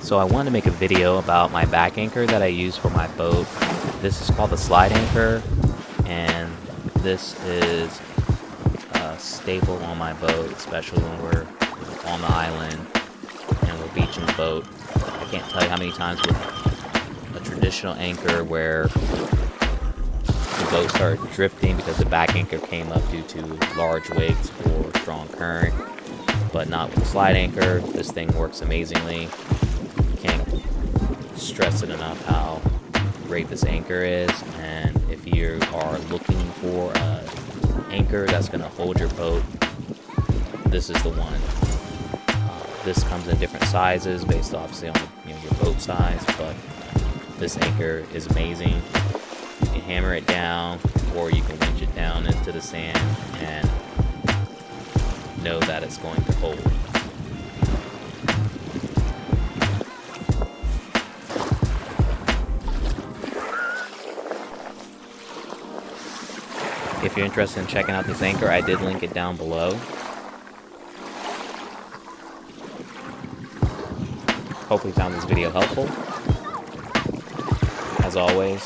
So I wanted to make a video about my back anchor that I use for my boat. This is called the slide anchor, and this is a staple on my boat, especially when we're on the island and we're beaching the boat. I can't tell you how many times with a traditional anchor where the boat started drifting because the back anchor came up due to large wakes or strong current, but not with the slide anchor. This thing works amazingly. Can't stress it enough how great this anchor is, and if you are looking for an anchor that's going to hold your boat, this is the one. This comes in different sizes based obviously on your boat size, but this anchor is amazing. You can hammer it down or you can winch it down into the sand and know that it's going to hold. If you're interested in checking out this anchor, I did link it down below. Hopefully you found this video helpful. As always,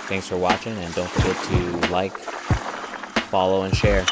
thanks for watching, and don't forget to like, follow, and share.